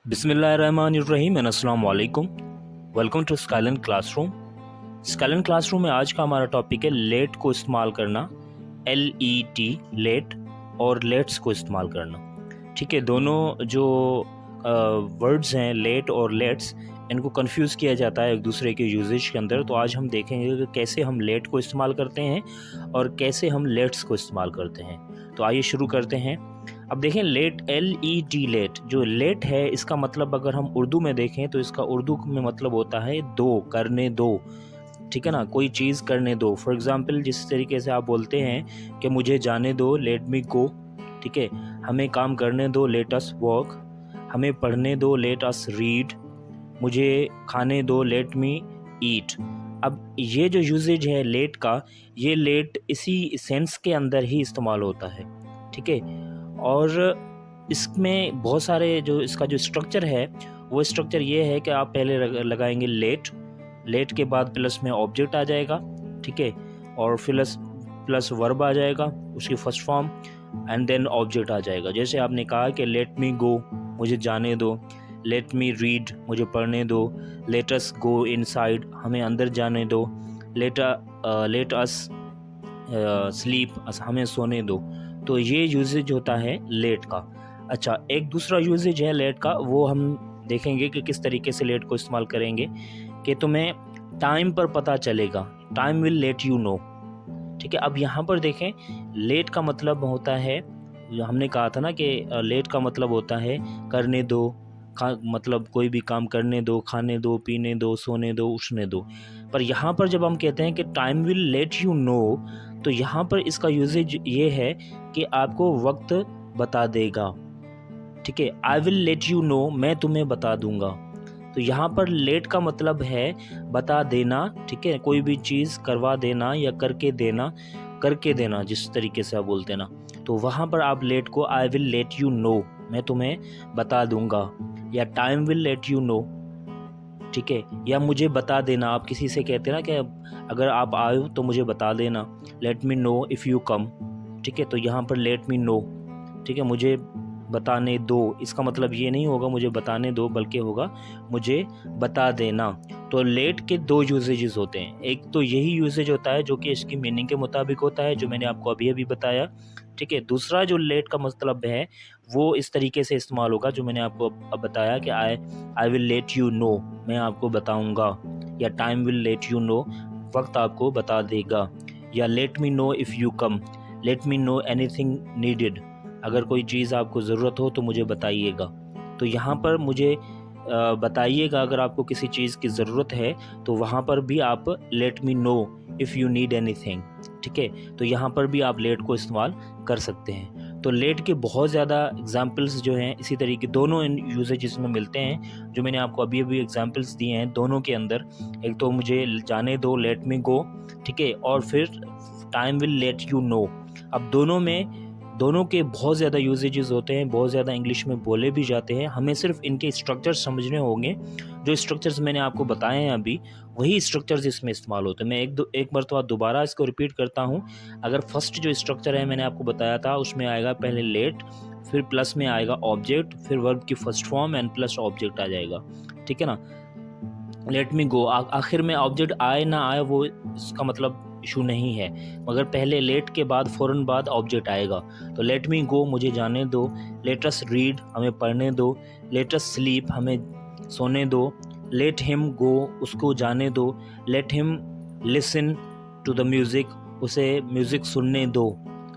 बिस्मिल्लाहिर्रहमानिर्रहीम एंड अस्सलाम वालेकुम। Welcome to Skylan classroom. Skylan classroom में आज का हमारा टॉपिक है लेट को इस्तेमाल करना, LET लेट और लेट्स को इस्तेमाल करना। ठीक है, दोनों जो वर्ड्स हैं लेट और लेट्स, इनको कंफ्यूज किया जाता है एक दूसरे के यूजेज के अंदर। तो आज हम देखेंगे कि कैसे हम लेट को इस्तेमाल करते हैं और कैसे हम लेट्स को इस्तेमाल करते हैं। तो आइए शुरू करते हैं। अब देखें लेट, LET लेट, जो लेट है इसका मतलब अगर हम उर्दू में देखें तो इसका उर्दू में मतलब होता है दो, करने दो। ठीक है ना, कोई चीज़ करने दो। फॉर एग्ज़ाम्पल जिस तरीके से आप बोलते हैं कि मुझे जाने दो, लेट मी गो। ठीक है, हमें काम करने दो, लेट अस वर्क। हमें पढ़ने दो, लेट अस रीड। मुझे खाने दो, लेट मी ईट। अब ये जो यूजेज है लेट का, ये लेट इसी सेंस के अंदर ही इस्तेमाल होता है। ठीक है, और इसमें बहुत सारे जो इसका जो स्ट्रक्चर है वो स्ट्रक्चर ये है कि आप पहले लगाएंगे लेट, लेट के बाद प्लस में ऑब्जेक्ट आ जाएगा। ठीक है, और प्लस वर्ब आ जाएगा उसकी first form, and then object आ जाएगा। जैसे आपने कहा कि लेट मी गो, मुझे जाने दो। लेट मी रीड, मुझे पढ़ने दो। लेट अस गो इनसाइड, हमें अंदर जाने दो। लेट अस स्लीप, हमें सोने दो। तो ये यूजेज होता है लेट का। अच्छा, एक दूसरा यूजेज है लेट का, वो हम देखेंगे कि किस तरीके से लेट को इस्तेमाल करेंगे कि तुम्हें टाइम पर पता चलेगा, time will let you know. ठीक है, अब यहाँ पर देखें लेट का मतलब होता है, हमने कहा था ना कि लेट का मतलब होता है करने दो, मतलब कोई भी काम करने दो, खाने दो, पीने दो, सोने दो, उठने दो। पर यहाँ पर जब हम कहते हैं कि time will let you know, तो यहाँ पर इसका यूजेज ये है कि आपको वक्त बता देगा। ठीक है, I will let you know, मैं तुम्हें बता दूंगा। तो यहाँ पर लेट का मतलब है बता देना। ठीक है, कोई भी चीज़ करवा देना या करके देना, जिस तरीके से आप बोलते ना, तो वहाँ पर आप लेट को I will let you know, मैं तुम्हें बता दूंगा, या time will let you know. ठीक है, या मुझे बता देना, आप किसी से कहते हैं ना कि अगर आप आए तो मुझे बता देना, let me know if you come. ठीक है, तो यहाँ पर लेट मी नो, ठीक है, मुझे बताने दो, इसका मतलब ये नहीं होगा मुझे बताने दो, बल्कि होगा मुझे बता देना। तो लेट के दो यूजेजेस होते हैं, एक तो यही यूजेज होता है जो कि इसकी मीनिंग के मुताबिक होता है, जो मैंने आपको अभी अभी बताया। ठीक है, दूसरा जो लेट का मतलब है वो इस तरीके से इस्तेमाल होगा जो मैंने आपको अब बताया कि I will let you know, मैं आपको बताऊंगा, या time will let you know, वक्त आपको बता देगा, या let me know if you come, let me know anything needed, अगर कोई चीज़ आपको ज़रूरत हो तो मुझे बताइएगा। तो यहाँ पर मुझे बताइएगा अगर आपको किसी चीज़ की ज़रूरत है, तो वहाँ पर भी आप let me know if you need anything. ठीक है, तो यहाँ पर भी आप लेट को इस्तेमाल कर सकते हैं। तो लेट के बहुत ज़्यादा एग्जाम्पल्स जो हैं इसी तरीके दोनों इन यूजेजेस में मिलते हैं, जो मैंने आपको अभी अभी एग्जाम्पल्स दिए हैं दोनों के अंदर। एक तो मुझे जाने दो, लेट मी गो। ठीक है, और फिर time will let you know. अब दोनों के बहुत ज़्यादा यूजेजेस होते हैं, बहुत ज़्यादा इंग्लिश में बोले भी जाते हैं। हमें सिर्फ इनके स्ट्रक्चर्स समझने होंगे। जो स्ट्रक्चर्स मैंने आपको बताए हैं अभी, वही स्ट्रक्चर्स इसमें इस्तेमाल होते हैं। मैं एक मरतबा दोबारा इसको रिपीट करता हूँ। अगर फर्स्ट जो स्ट्रक्चर है मैंने आपको बताया था, उसमें आएगा पहले लेट, फिर प्लस में आएगा ऑब्जेक्ट, फिर वर्ब की first form and plus object आ जाएगा। ठीक है ना, लेट मी गो, आखिर में ऑब्जेक्ट आए ना आए वो इसका मतलब इशू नहीं है, मगर पहले लेट के बाद फ़ौरन बाद ऑब्जेक्ट आएगा। तो लेट मी गो, मुझे जाने दो। लेट अस रीड, हमें पढ़ने दो। लेट अस स्लीप, हमें सोने दो। लेट हिम गो, उसको जाने दो। Let him listen to the music, उसे म्यूज़िक सुनने दो।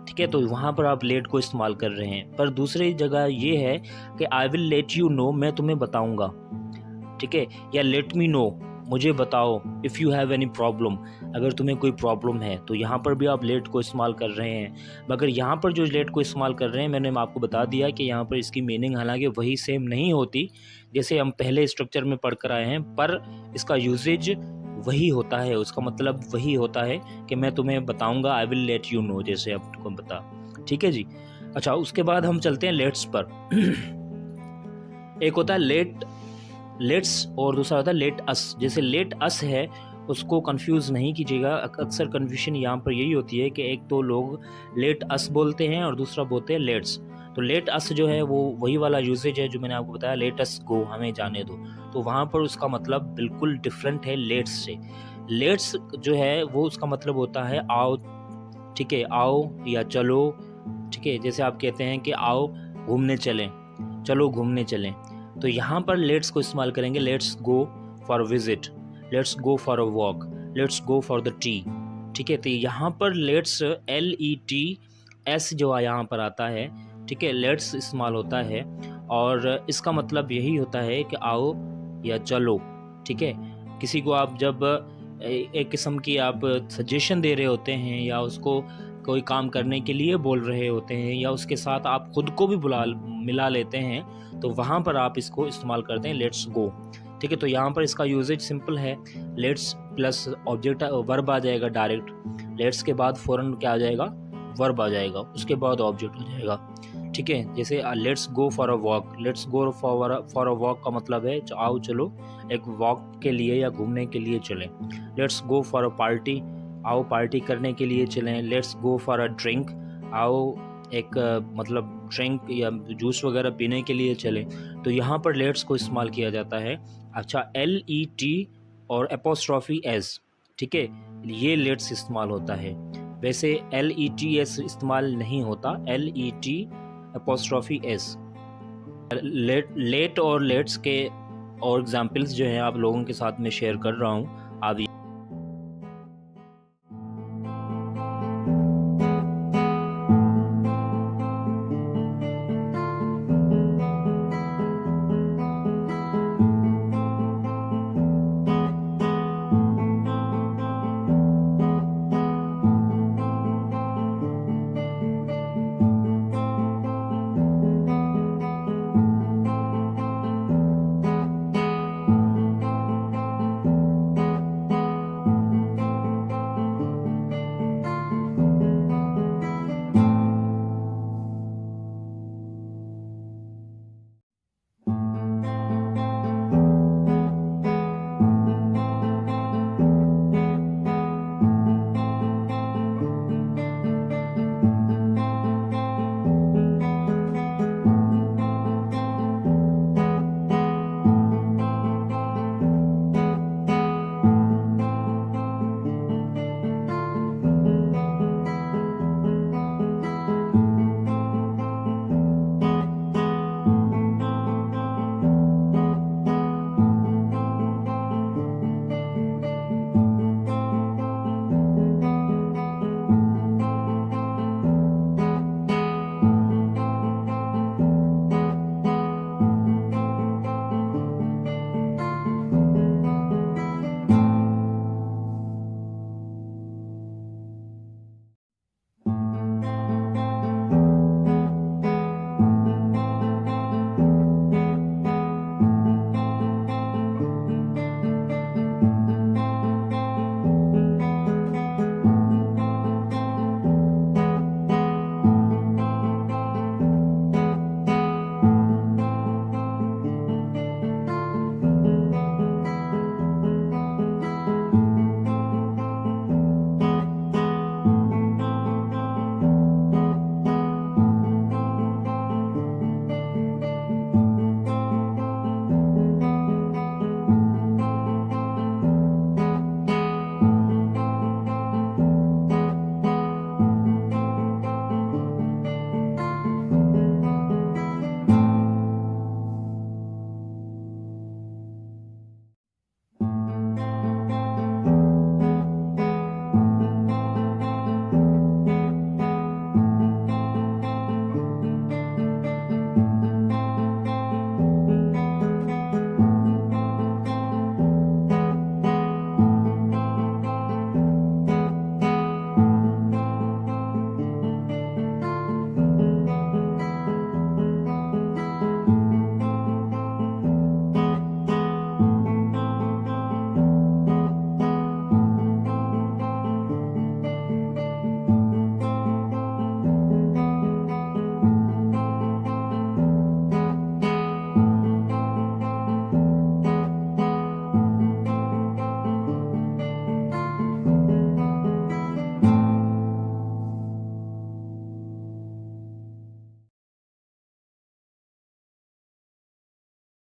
ठीक है, तो वहाँ पर आप लेट को इस्तेमाल कर रहे हैं। पर दूसरी जगह ये है कि I will let you know, मैं तुम्हें बताऊँगा। ठीक है, या लेट मी नो, मुझे बताओ, if you have any problem, अगर तुम्हें कोई प्रॉब्लम है। तो यहाँ पर भी आप लेट को इस्तेमाल कर रहे हैं। मगर यहाँ पर जो लेट को इस्तेमाल कर रहे हैं, मैंने आपको बता दिया कि यहाँ पर इसकी मीनिंग हालांकि वही सेम नहीं होती जैसे हम पहले स्ट्रक्चर में पढ़ कर आए हैं, पर इसका यूजेज वही होता है, उसका मतलब वही होता है कि मैं तुम्हें बताऊँगा, I will let you know, जैसे आपको बता। ठीक है जी। अच्छा, उसके बाद हम चलते हैं लेट्स पर। एक होता है लेट्स और दूसरा होता है लेट अस। जैसे लेट अस है, उसको कंफ्यूज नहीं कीजिएगा। अक्सर कन्फ्यूजन यहाँ पर यही होती है कि एक तो लोग लेट अस बोलते हैं और दूसरा बोलते हैं लेट्स। तो लेट अस जो है वो वही वाला यूसेज है जो मैंने आपको बताया, लेट अस गो, हमें जाने दो। तो वहाँ पर उसका मतलब बिल्कुल डिफरेंट है लेट्स से। लेट्स जो है वो उसका मतलब होता है आओ, ठीक है, आओ या चलो, ठीक है। जैसे आप कहते हैं कि आओ घूमने चलें, चलो घूमने चलें, तो यहाँ पर लेट्स को इस्तेमाल करेंगे, let's go for visit, let's go for a walk, let's go for the T, ठीक है। तो यहाँ पर लेट्स LETS जो यहाँ पर आता है, ठीक है, लेट्स इस्तेमाल होता है और इसका मतलब यही होता है कि आओ या चलो, ठीक है। किसी को आप जब एक किस्म की आप सजेशन दे रहे होते हैं या उसको कोई काम करने के लिए बोल रहे होते हैं या उसके साथ आप खुद को भी मिला लेते हैं, तो वहाँ पर आप इसको इस्तेमाल करते हैं लेट्स गो, ठीक है। तो यहाँ पर इसका यूजेज सिंपल है, लेट्स प्लस ऑब्जेक्ट वर्ब आ जाएगा डायरेक्ट, लेट्स के बाद फ़ौरन क्या आ जाएगा, वर्ब आ जाएगा, उसके बाद ऑब्जेक्ट हो जाएगा, ठीक है। जैसे let's go for a walk, let's go for a walk का मतलब है आओ चलो एक वॉक के लिए या घूमने के लिए चलें। Let's go for a party, आओ पार्टी करने के लिए चलें। Let's go for a drink, आओ एक मतलब ड्रिंक या जूस वगैरह पीने के लिए चलें। तो यहाँ पर लेट्स को इस्तेमाल किया जाता है। अच्छा, LET और एपोस्ट्रॉफी एस, ठीक है, ये लेट्स इस्तेमाल होता है। वैसे LETS इस्तेमाल नहीं होता, LET एपोस्ट्रॉफी एस। लेट और लेट्स के और एग्जाम्पल्स जो हैं आप लोगों के साथ में शेयर कर रहा हूँ।